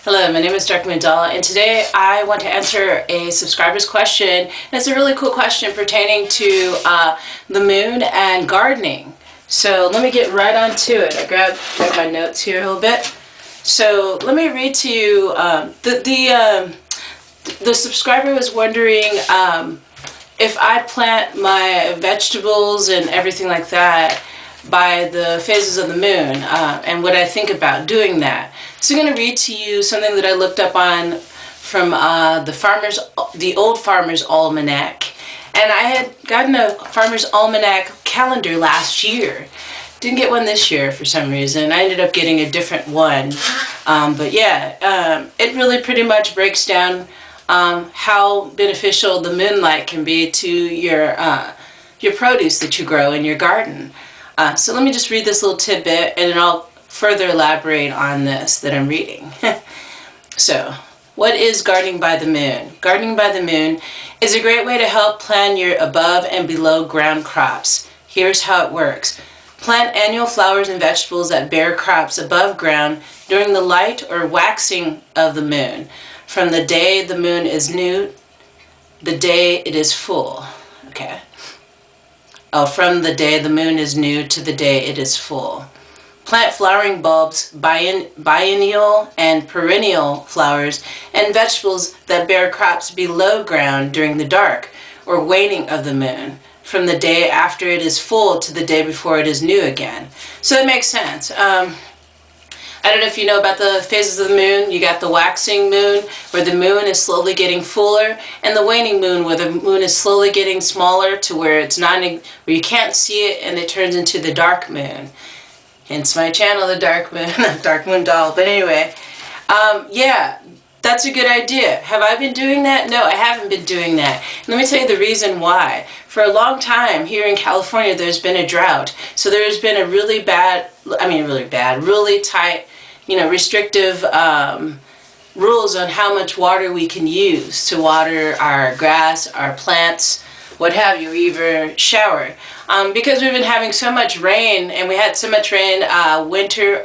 Hello, my name is Darkmoon Doll, and today I want to answer a subscriber's question. And it's a really cool question pertaining to the moon and gardening. So let me get right on to it. I grabbed my notes here a little bit. So let me read to you. The subscriber was wondering if I plant my vegetables and everything like that by the phases of the moon, and what I think about doing that. So I'm going to read to you something that I looked up on from the Old Farmer's Almanac. And I had gotten a Farmer's Almanac calendar last year. Didn't get one this year for some reason. I ended up getting a different one. But yeah, it really pretty much breaks down how beneficial the moonlight can be to your produce that you grow in your garden. So let me just read this little tidbit and then I'll further elaborate on this that I'm reading. So, what is gardening by the moon? Gardening by the moon is a great way to help plan your above and below ground crops. Here's how it works. Plant annual flowers and vegetables that bear crops above ground during the light or waxing of the moon, from the day the moon is new, the day it is full. Okay. From the day the moon is new to the day it is full. Plant flowering bulbs, biennial and perennial flowers, and vegetables that bear crops below ground during the dark or waning of the moon, from the day after it is full to the day before it is new again. So that makes sense. I don't know if you know about the phases of the moon. You got the waxing moon, where the moon is slowly getting fuller, and the waning moon, where the moon is slowly getting smaller to where it's not, where you can't see it, and it turns into the dark moon. Hence my channel, the Darkmoon, Darkmoon Doll. But anyway, yeah, that's a good idea. Have I been doing that? No, I haven't been doing that. Let me tell you the reason why. For a long time here in California, there's been a drought. So there's been a really tight, restrictive rules on how much water we can use to water our grass, our plants, what have you, even shower. Because we've been having so much rain, and we had so much rain all winter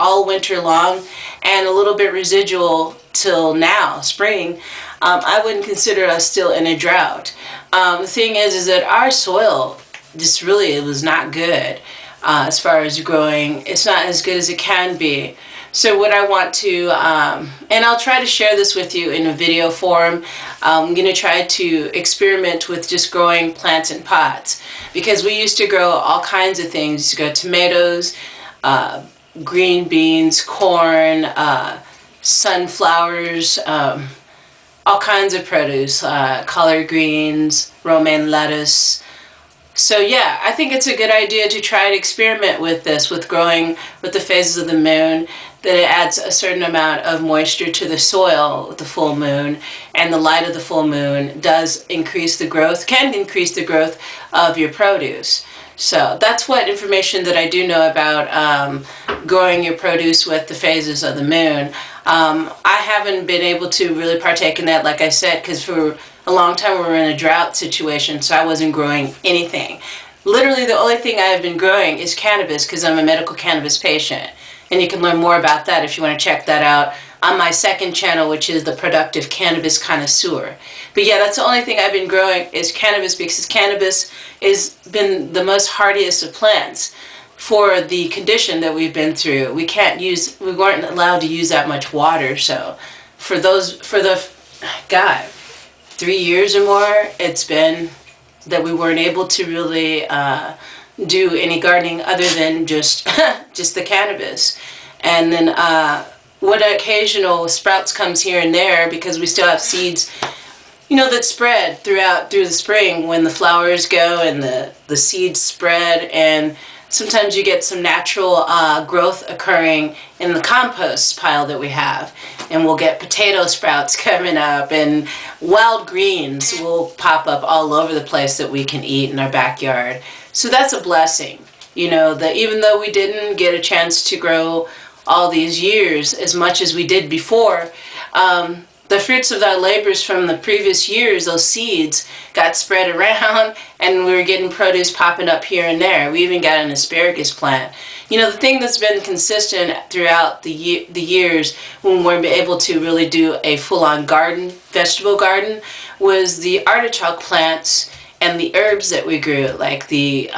long, and a little bit residual till now, spring, I wouldn't consider us still in a drought. The thing is that our soil just really, it was not good as far as growing. It's not as good as it can be. So what I want to, and I'll try to share this with you in a video form. I'm going to try to experiment with just growing plants in pots, because we used to grow all kinds of things. We used to grow tomatoes, green beans, corn, sunflowers, all kinds of produce, collard greens, romaine lettuce. So yeah, I think it's a good idea to try to experiment with this, with growing with the phases of the moon, that it adds a certain amount of moisture to the soil with the full moon, and the light of the full moon does increase the growth, can increase the growth of your produce. So that's what information that I do know about growing your produce with the phases of the moon. I haven't been able to really partake in that, like I said, because for a long time we were in a drought situation, so I wasn't growing anything. Literally the only thing I have been growing is cannabis, because I'm a medical cannabis patient. And you can learn more about that if you want to check that out on my second channel, which is the Productive Cannabis Connoisseur. But yeah, that's the only thing I've been growing is cannabis, because cannabis has been the most hardiest of plants for the condition that we've been through. We weren't allowed to use that much water, so for the 3 years or more, it's been that we weren't able to really do any gardening other than just the cannabis. And then what occasional sprouts comes here and there, because we still have seeds, that spread through the spring when the flowers go and the seeds spread, and sometimes you get some natural growth occurring in the compost pile that we have. And we'll get potato sprouts coming up, and wild greens will pop up all over the place that we can eat in our backyard. So that's a blessing, that even though we didn't get a chance to grow all these years as much as we did before, the fruits of our labors from the previous years, those seeds, got spread around, and we were getting produce popping up here and there. We even got an asparagus plant. You know, the thing that's been consistent throughout the years when we're able to really do a full-on garden, vegetable garden, was the artichoke plants and the herbs that we grew, like the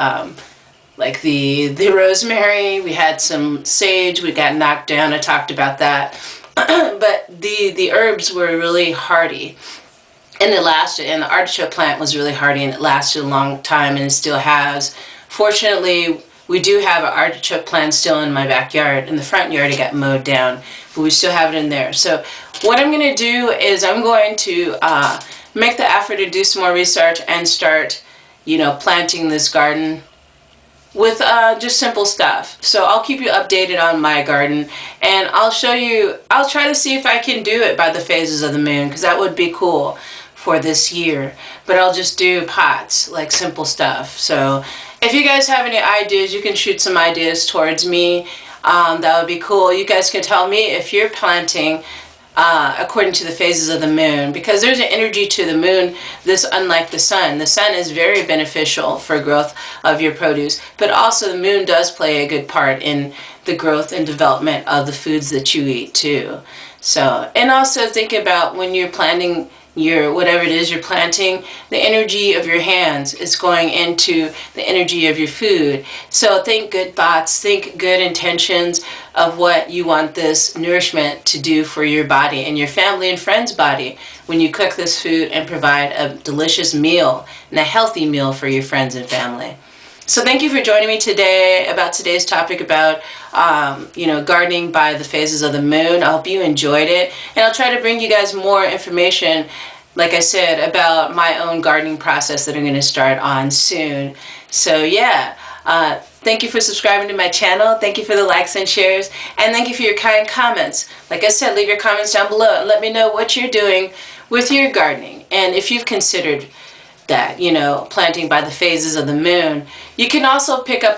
rosemary. We had some sage. We got knocked down. I talked about that. But the herbs were really hardy, and it lasted. And the artichoke plant was really hardy, and it lasted a long time, and it still has. Fortunately, we do have an artichoke plant still in my backyard. In the front yard, it got mowed down, but we still have it in there. So what I'm going to do is I'm going to make the effort to do some more research and start, you know, planting this garden with just simple stuff. So I'll keep you updated on my garden, and I'll show you, I'll try to see if I can do it by the phases of the moon, because that would be cool for this year. But I'll just do pots, like simple stuff. So if you guys have any ideas, you can shoot some ideas towards me. That would be cool. You guys can tell me if you're planting according to the phases of the moon, because there's an energy to the moon this unlike the sun. The sun is very beneficial for growth of your produce, but also the moon does play a good part in the growth and development of the foods that you eat too. So, and also think about when you're planting your whatever it is you're planting, the energy of your hands is going into the energy of your food. So think good thoughts, think good intentions of what you want this nourishment to do for your body and your family and friends' body when you cook this food and provide a delicious meal and a healthy meal for your friends and family. So thank you for joining me today about today's topic about gardening by the phases of the moon. I hope you enjoyed it, and I'll try to bring you guys more information, like I said, about my own gardening process that I'm going to start on soon. So yeah, thank you for subscribing to my channel. Thank you for the likes and shares, and thank you for your kind comments. Like I said, leave your comments down below and let me know what you're doing with your gardening, and if you've considered that, you know, planting by the phases of the moon. You can also pick up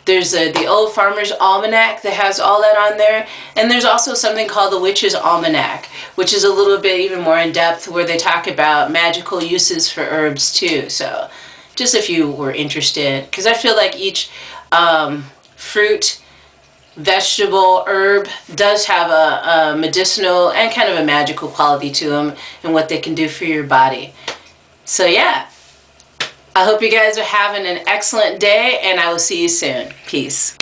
there's the Old Farmer's Almanac that has all that on there, and there's also something called the Witch's Almanac, which is a little bit even more in depth, where they talk about magical uses for herbs too. So just if you were interested, because I feel like each fruit, vegetable, herb does have a medicinal and kind of a magical quality to them and what they can do for your body. So yeah, I hope you guys are having an excellent day, and I will see you soon. Peace.